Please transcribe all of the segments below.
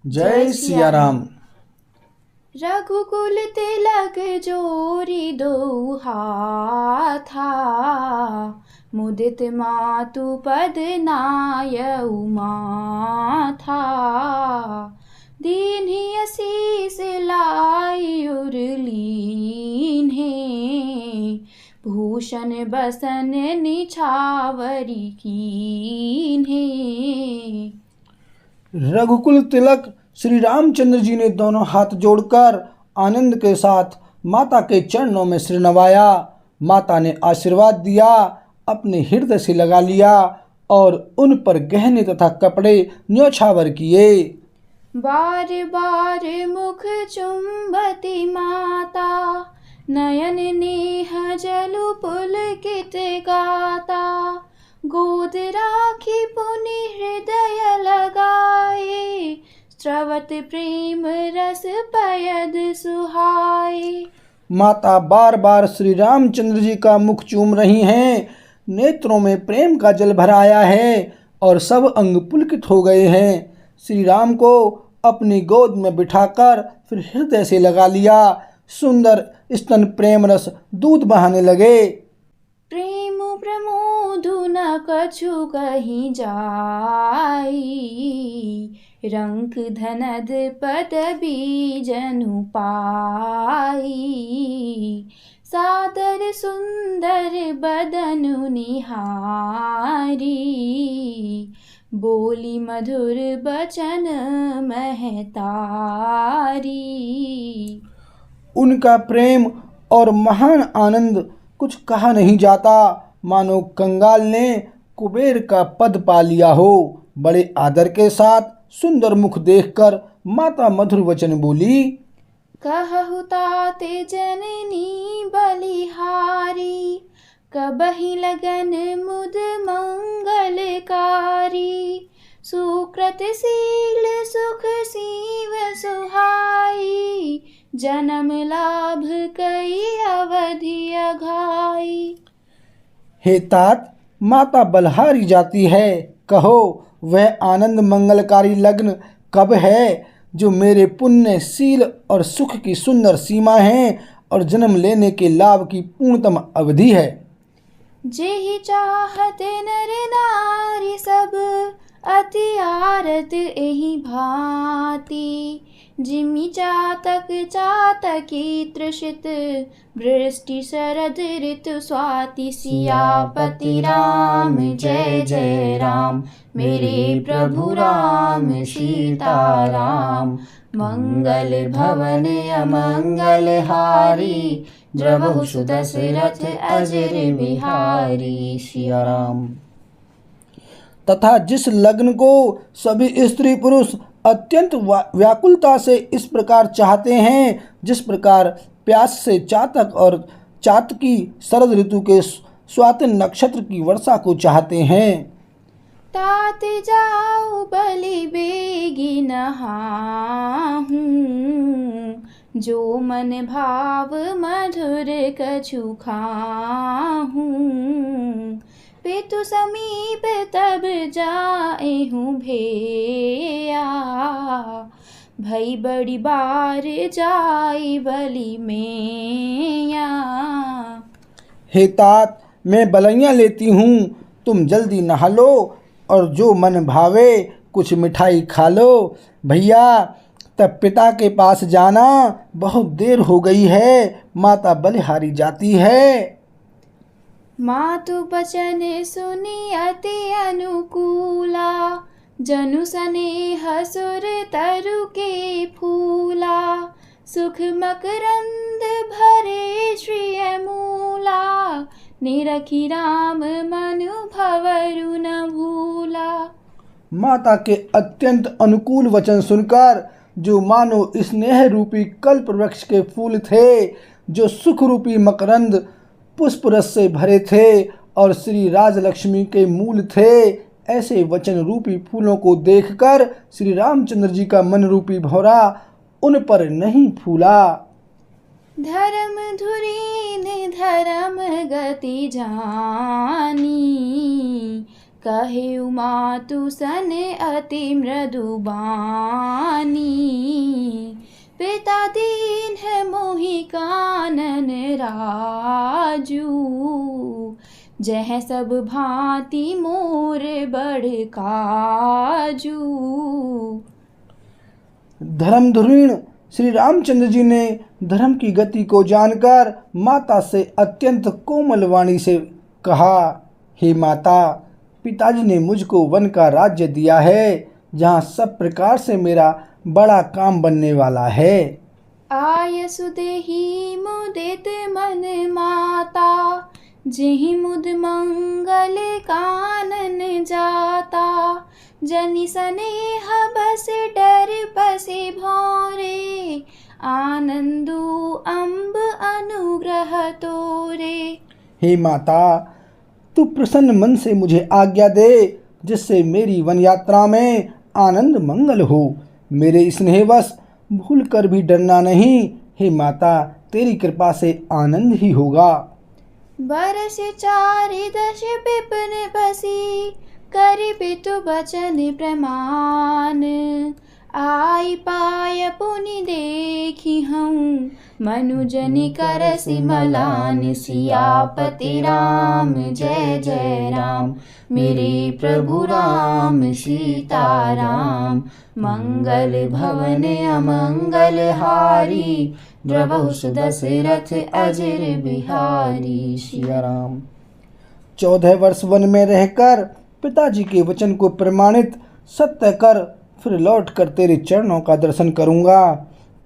जय सिया राम। रघुकुल तिलक जोरी दो हाथा, मुदित मातु पद नायउ माथा। दीन्हि असीस लाई उर लीन्हे, भूषण बसन निछावरी कीन्हे। रघुकुल तिलक श्री रामचंद्र जी ने दोनों हाथ जोड़कर आनंद के साथ माता के चरणों में सिर नवाया। माता ने आशीर्वाद दिया, अपने हृदय से लगा लिया और उन पर गहने तथा कपड़े न्योछावर किए। बार बार मुख चुंबती माता, नयन नेह जलु पुलकित गाता। गोद राखी पुनि हृदय लगाए, स्रवत प्रेम रस पयद सुहाए। माता बार बार श्री रामचंद्र जी का मुख चूम रही हैं, नेत्रों में प्रेम का जल भर आया है और सब अंग पुलकित हो गए हैं। श्री राम को अपनी गोद में बिठाकर फिर हृदय से लगा लिया। सुंदर स्तन प्रेम रस दूध बहाने लगे। प्रेम प्रमोदु न कछु कहीं जाई, रंक धनद पदवी जनु पाई। सादर सुंदर बदनु निहारी, बोली मधुर बचन महतारी। उनका प्रेम और महान आनंद कुछ कहा नहीं जाता, मानो कंगाल ने कुबेर का पद पा लिया हो। बड़े आदर के साथ सुंदर मुख देखकर माता मधुर वचन बोली। कहु ताते जननी बलिहारी, कबहि लगन मुद मंगलकारी। सुकृत शील सुख सीव सुहाई, जन्म लाभ कई अवधि अघाई। हे तात, माता बलहारी जाती है, कहो वह आनंद मंगलकारी लग्न कब है जो मेरे पुण्य शील और सुख की सुंदर सीमा है और जन्म लेने के लाभ की पूर्णतम अवधि है। जेहि चाहत नर नारी सब, अति आरत एहि भांति। जिमि चातक चातकी तृषित, वृष्टि शरद ऋतु स्वाति। सियापति राम जय जय राम, मेरे प्रभु राम सीता राम। मंगल भवन अमंगल हारी, द्रवहु सुदशरथ अजर बिहारी। सिया राम। तथा जिस लग्न को सभी स्त्री पुरुष अत्यंत व्याकुलता से इस प्रकार चाहते हैं, जिस प्रकार प्यास से चातक और चातकी शरद ऋतु के स्वाति नक्षत्र की वर्षा को चाहते हैं। तात जाऊ बलि बेगी नहाहूँ, जो मन भाव मधुर कछु खाहूँ। पितु समीप तब जाएहूँ भेया, भई बड़ी बार जाई बलि मैया। हे तात, मैं बलैयाँ लेती हूँ, तुम जल्दी नहा लो और जो मन भावे कुछ मिठाई खा लो। भैया तब पिता के पास जाना, बहुत देर हो गई है, माता बलिहारी जाती है। मातु बचन सुनि अति अनुकूला, जनु स्नेह सुर तरु के फूला। सुख मकरंद भरे श्रिय मूला, निरखी राम मनु भवरु न भूला। माता के अत्यंत अनुकूल वचन सुनकर जो मानो स्नेह रूपी कल्प वृक्ष के फूल थे, जो सुख रूपी मकरंद पुष्प रस से भरे थे और श्री राजलक्ष्मी के मूल थे, ऐसे वचन रूपी फूलों को देखकर श्री रामचंद्र जी का मन रूपी भौरा उन पर नहीं फूला। धर्म धुरीन धर्म गति जानी, कहे मातु सन अति मृदु बानी। पिता दीन है मोहि कानन राजू, जह सब भांति मोर बड़ काजू। धर्मधुरीण श्री रामचंद्र जी ने धर्म की गति को जानकर माता से अत्यंत कोमल वाणी से कहा, हे माता, पिताजी ने मुझको वन का राज्य दिया है जहाँ सब प्रकार से मेरा बड़ा काम बनने वाला है। आयसु देहि मुदित मन माता, जेहि मुद मंगल कानन जाता। जनि सनेह बस डर बसे भौरे, आनंदु अम्ब अनुग्रह तोरे। हे माता, तू प्रसन्न मन से मुझे आज्ञा दे, जिससे मेरी वन यात्रा में आनंद मंगल हो। मेरे स्नेहवश भूल कर भी डरना नहीं। हे माता, तेरी कृपा से आनंद ही होगा। बरस चारि दश विपिन बसी, करि पितु बचन प्रमाण। आई पाय पुनि देखी हूँ, मनुजनि करसि मलान। सियापति राम जय जय राम, मेरे प्रभु राम सीताराम। मंगल भवन अमंगल हारी, द्रवहु सुदशरथ अजर बिहारी। सिया राम। 14 वर्ष वन में रहकर पिताजी के वचन को प्रमाणित सत्य कर फिर लौट कर तेरे चरणों का दर्शन करूंगा।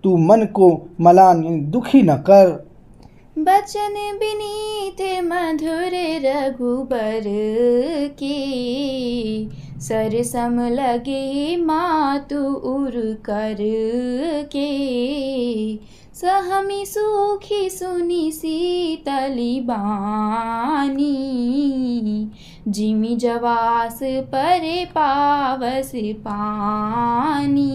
तू मन को मलान दुखी न कर। बचन विनीत मधुर रघुबर के, सरसम लगे मातु उर कर के। सहमी सुखी सुनी सीतली बानी, जिमि जवास परे पावस पानी।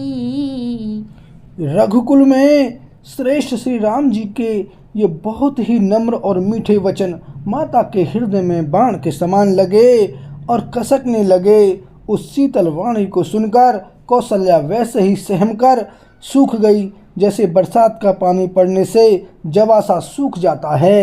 रघुकुल में श्रेष्ठ श्री राम जी के ये बहुत ही नम्र और मीठे वचन माता के हृदय में बाण के समान लगे और कसकने लगे। उस शीतल वाणी को सुनकर कौशल्या वैसे ही सहम कर सूख गई, जैसे बरसात का पानी पड़ने से जवा सा सूख जाता है।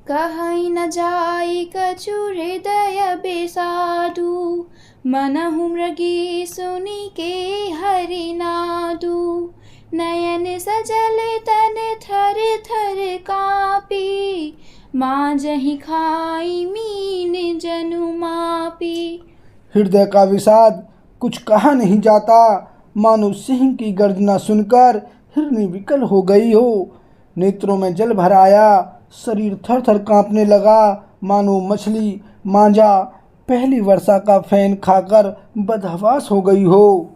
कहीं न जाई कछु हृदय बेसाधु, मनहु मृगी सुनी के हरि नादु। नयन सजल तन थर थर कापी, मांजहि खाई मीन जनु मापी। हृदय का विषाद कुछ कहा नहीं जाता, मानो सिंह की गर्जना सुनकर हिरनी विकल हो गई हो। नेत्रों में जल भर आया, शरीर थर थर कांपने लगा, मानो मछली मांझा पहली वर्षा का फैन खाकर बदहवास हो गई हो।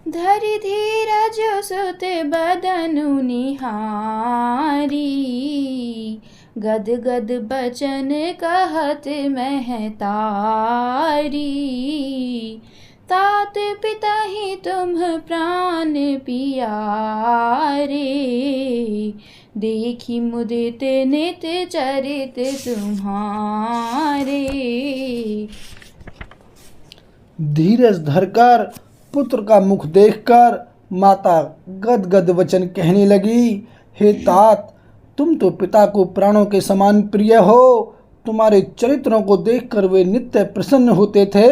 धरि धीरज सुत बदनु निहारी, गद गद बचन कहत महतारी। तात पिताहि तुम प्राण पियारे, देखी मुदित नित चरित तुम्हारे। धीरज धरकर पुत्र का मुख देखकर माता गदगद वचन कहने लगी, हे तात, तुम तो पिता को प्राणों के समान प्रिय हो। तुम्हारे चरित्रों को देखकर वे नित्य प्रसन्न होते थे।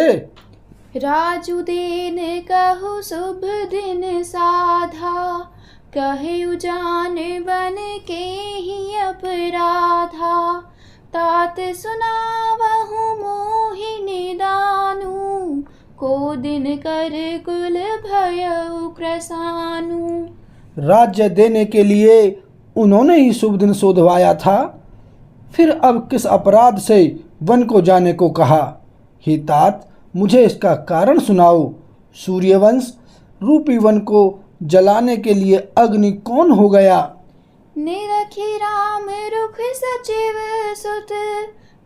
राजू देन कहु शुभ दिन साधा, कहे जान बन के ही अपराधा। तात सुनावहु मोहि निदानु, को दिन कर कुल भयउ क्रसानु। राज्य देने के लिए उन्होंने ही शुभ दिन शोधवाया था, फिर अब किस अपराध से वन को जाने को कहा। हे तात, मुझे इसका कारण सुनाओ। सूर्यवंश रूपी वन को जलाने के लिए अग्नि कौन हो गया? निरखी राम रुख सचिव सुत,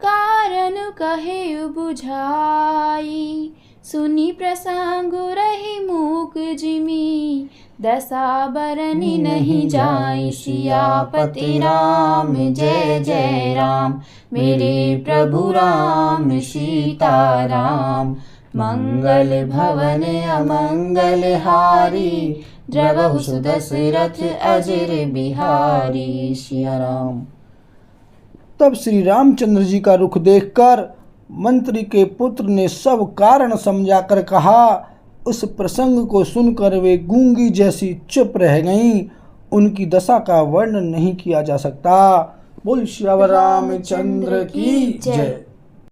कारण कहे बुझाई। सुनी प्रसंग रही मूक जिमी, दशा बरनी नहीं जाए। सियापति राम जय जय राम, मेरे प्रभु राम सीता राम। मंगल भवन अमंगल हारी, द्रवहु सुदशरथ अजर बिहारी। सिया राम। तब श्री रामचंद्र जी का रुख देखकर मंत्री के पुत्र ने सब कारण समझाकर कहा। उस प्रसंग को सुनकर वे गूंगी जैसी चुप रह गईं। उनकी दशा का वर्णन नहीं किया जा सकता। बोल श्री रामचंद्र की जय।